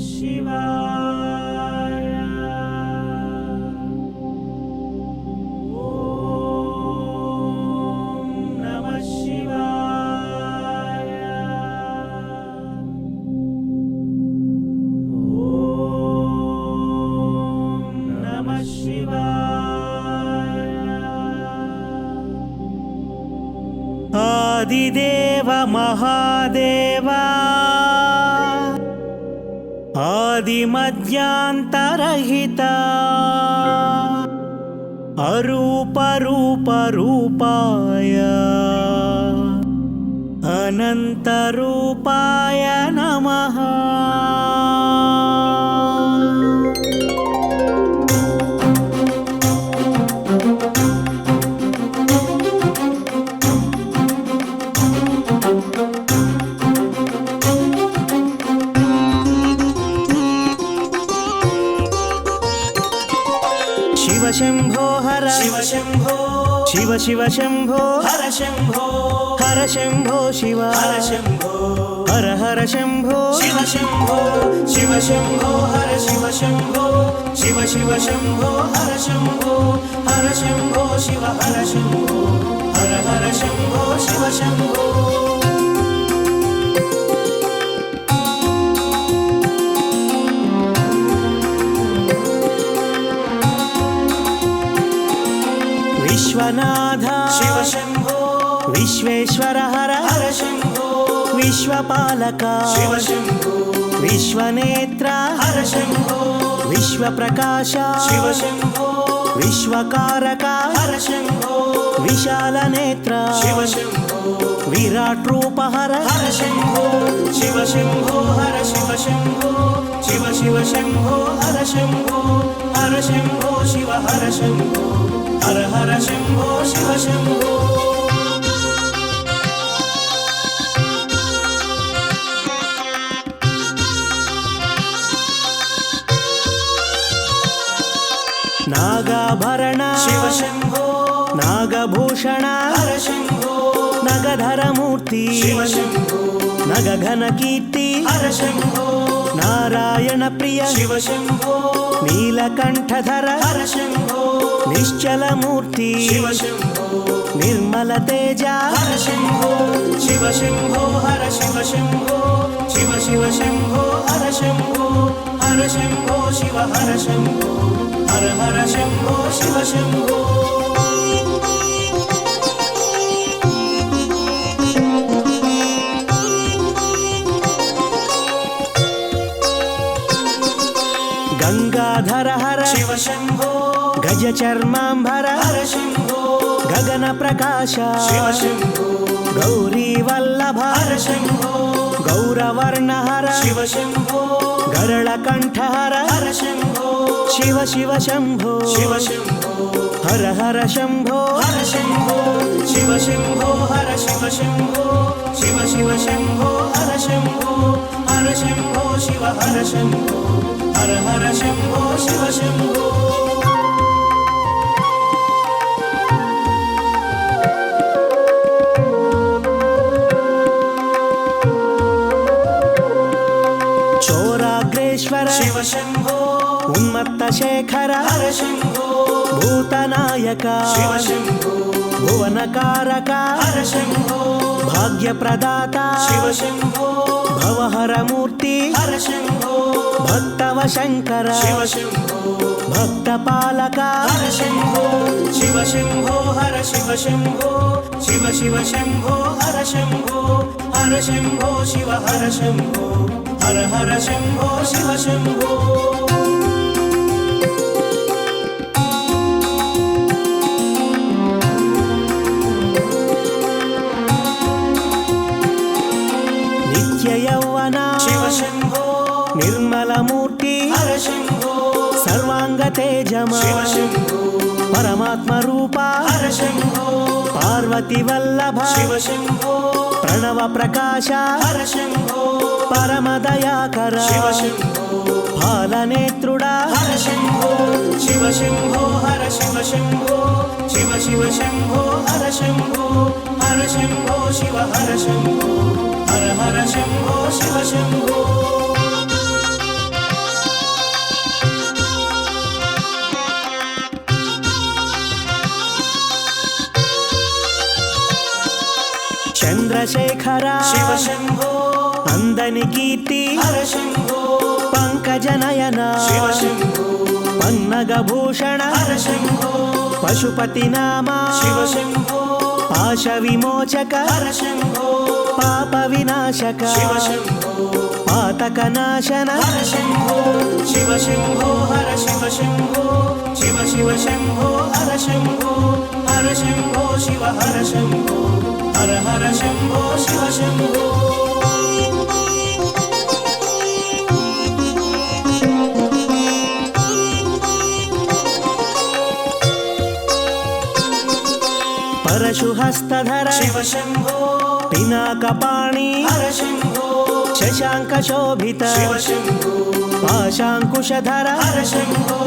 శివాయ. ఓం నమః శివాయ. ఓం నమః శివాయ. ఆదిదేవ మహాదేవా ఆదిమధ్యాంతరహిత అరూప రూప రూపాయ అనంత రూపాయ నమః. శివ శంభో హర శివ శంభో శివ శివ శంభో హర శంభో హర శంభో శివ హర శంభో హర హర శంభో శివ శంభో శివ శంభో హర శివ శంభో శివ శివ శంభో హర శంభో హర శంభో శివ హర శంభో హర హర శంభో శివ శంభో. విశ్వనాథ శివ శంభో విశ్వేశ్వర హర హర శంభో విశ్వపాలక శివ శంభో విశ్వనేత్ర హర శంభో విశ్వప్రకాశ శివ శంభో విశ్వకారక హర శంభో విశాల నేత్ర శివ శంభో విరాట్ రూప హర హర శంభో శివ శంభో హర శివ శంభో శివ శివ శంభో హర శంభో హర శంభో శివ హర శంభో హర హర శంభో శివ శంభో. నాగాభరణ శివ శంభో నాగభూషణ హర శంభో నగధరమూర్తి శివ శంభో నగఘన కీర్తి హర శంభో నారాయణ ప్రియ శివ శంభో నీలకంఠధర హర శంభో నిశ్చలమూర్తి శివ శంభో నిర్మల తేజ హర శంభో శివ శంభో హర శివ శంభో శివ శివ శంభో హర శంభో హర శంభో శివ హర శంభో హర హర శంభో శివ శంభో. గంగాధర హర శివ శంభో గజ చర్మాంబర హర శంభో గగన ప్రకాశ శివ శంభో గౌరీ వల్లభ హర శంభో గౌరవర్ణ హర శివ శంభో గరళ కంఠహర హర శంభో శివ శివ శంభో శివ శంభో హర హర శంభో హర శంభో శివ శంభో హర శివ శంభో శివ శివ శంభో హర శంభో హర శంభో శివ హర శంభో హర హర శంభో శివ శంభో. చోరాగ్రేశ్వర శివ శంభో ఉన్మత్త శేఖర హర శంభో భూతనాయక శివ శంభో భువనకారక హర శంభో భాగ్యప్రదాత శివ శంభో భవహర మూర్తి హర శంభో భక్తవ శంకర శివ శంభో భక్త పాలక హర శంభో శివ శంభో హర శివ శంభో శివ శివ శంభో హర శంభో హర శంభో శివ హర శంభో హర హర శంభో శివ శంభో. నిత్య యౌవన శివ శంభో నిర్మలమూర్తి హర శంభో సర్వాంగ తేజమ శివ శంభో పరమాత్మ రూప హర శంభో పార్వతి వల్లభ శివ శంభో ప్రణవ ప్రకాశ హర శంభో పరమదయాకర శివ శంభో పాలనేత్రుడా హర శంభో శివ శంభో హర శివ శంభో శివ శివ శంభో హర శంభో హర శంభో శివ హర శంభో హర హర శంభో శివ శంభో. చంద్రశేఖర శివ శంభో అందని కీర్తి హర శంభో పంకజనయన శివ శంభో పన్నగభూషణ హర శంభో పశుపతి నామ శివ శంభో పాశ విమోచక హర శంభో పాప వినాశక శివ శంభో పాతక నాశన హర శంభో శివ శంభో హర శివ శంభో శివ శివ శంభో హర శంభో హర శంభో శివ హర శంభో హర హర శంభో శివ శంభో పరశుహస్తధర శివ శంభో పినాకపాణి హర శంభో శశాంక శోభిత శివ శంభో పాశాంకుశధర హర శంభో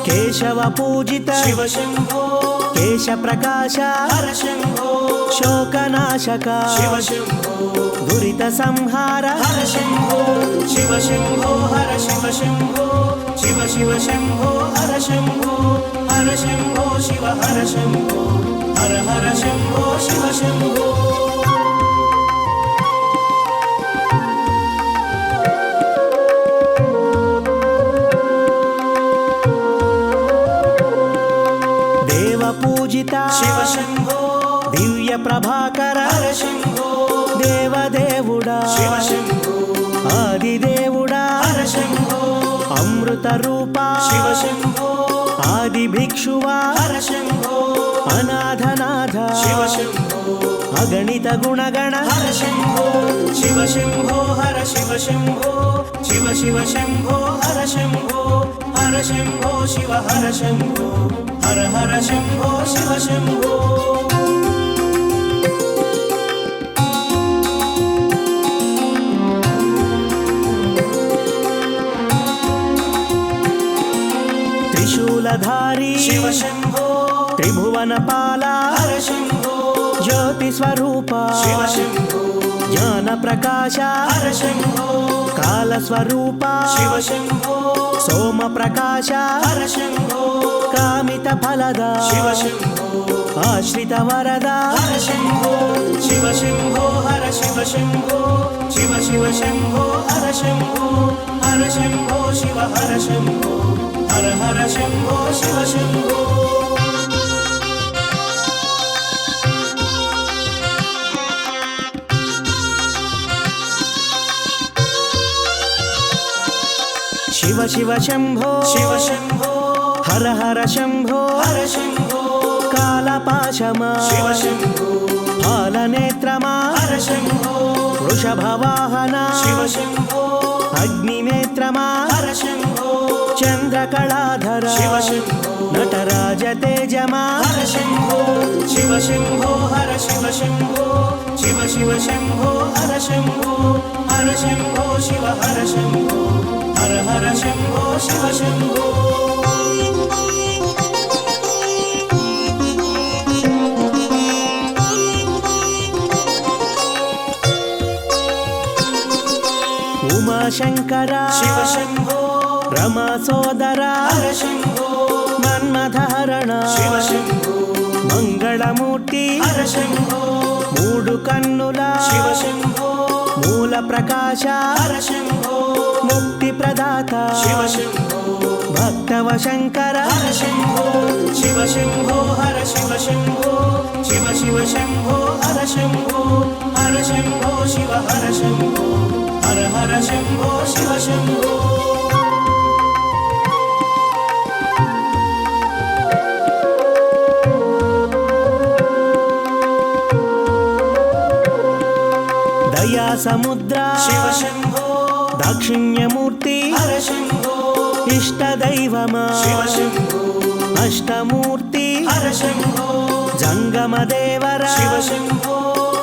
కేశవ పూజిత శివ శంభో కేశ ప్రకాశ హర శంభో శోకనాశక శివ శంభో దురిత సంహార హర శంభో శివ శంభో హర శివ శంభో శివ శివ శంభో హర శంభో హర శంభో శివ హర శంభో హర హర శంభో శివ శంభో దేవ పూజిత శివ శంభో దివ్య ప్రభాకర హర శంభో దేవదేవుడా శివ శంభో ఆదిదేవుడా హర శంభో అమృత రూపా శివ శంభో ఆది భిక్షువా హర శంభో అనాథనాథ శివ శంభో అగణిత గుణగణ హర శంభో శివ శంభో హర శివ శంభో శివ శివ శంభో హర శంభో హర శంభో శివ హర శంభో హర హర శంభో శివ శంభో త్రిశూలధారి శివ శంభో త్రిభువన పాల హర శంభో జ్యోతి స్వరూప శివ శంభో జ్ఞాన ప్రకాశ హర శంభో కాల స్వరూప శివ శంభో సోమ ప్రకాశ హర శంభో కామిత ఫలద శివ శంభో ఆశ్రిత వరద హర శంభో శివ శంభో హర శివ శంభో శివ శివ శంభో హర శంభో హర శంభో శివ హర శంభో హర హర శంభో శివ శంభో శివ శివ శంభో శివ శంభో హర హర శంభో హర శంభో కాలపాశమా శివ శంభో పాలనేత్రమా హర శంభో వృషభవాహన శివ శంభో అగ్నినేత్రమా హర శంభో చంద్రకళాధర శివ శంభో నటరాజ తేజమా హర శంభో శివ శంభో హర శివ శంభో శివ శివ శంభో హర శంభో హర శంభో శివ హర శంభో హర హర శంభో శివ శంభో ఉమాశంకర శివ శంభో రమా సోదర హర శంభో మన్మథహరణ శివ శంభో మంగళమూర్తి హర శంభో మూడు కన్నుల శివ శంభో మూల ప్రకాశ హర శంభో ముక్తి ప్రదాత శివ శంభో భక్తవ శంకర హర శంభో శివ శంభో హర శివ శంభో శివ శివ శంభో హర శంభో హర శంభో శివ హర శంభో హర హర శంభో శివ శంభో దయా సముద్ర శివ శంభో దాక్షిణ్యమూర్తి హర శంభో ఇష్టదైవమా శివ శంభో అష్టమూర్తి హర శంభో జంగమదేవర శివ శంభో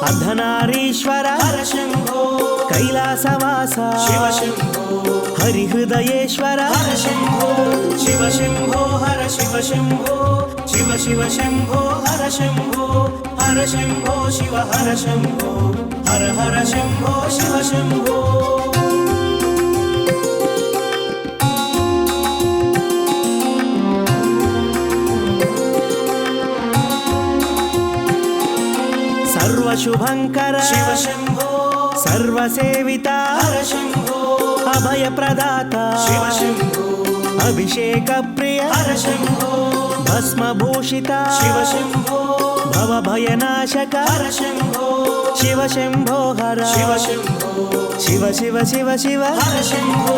అర్ధనారీశ్వర హర శంభో కైలాసవాస శివ శంభో హరిహృదయేశ్వర హర శంభో శివ శంభో హర శివ శంభో శివ శివ శంభో హర శంభో హర శంభో శివ హర శంభో హర హర శంభో శివ శంభో సర్వశుభంకర శివ శంభో సర్వసేవిత హర శంభో అభయప్రదాత శివ శంభో అభిషేక ప్రియ హర శంభో భస్మభూషిత శివ శంభో భవభయనాశక హర శంభో శివ శంభో హర శివ శంభో శివ శివ శివ శివ హర శంభో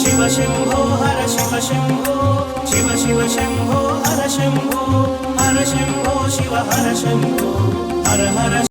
శివ శంభో హర శివ శంభో శివ శివ శంభో హర శంభో హర శంభో శివ హర శంభో హర హర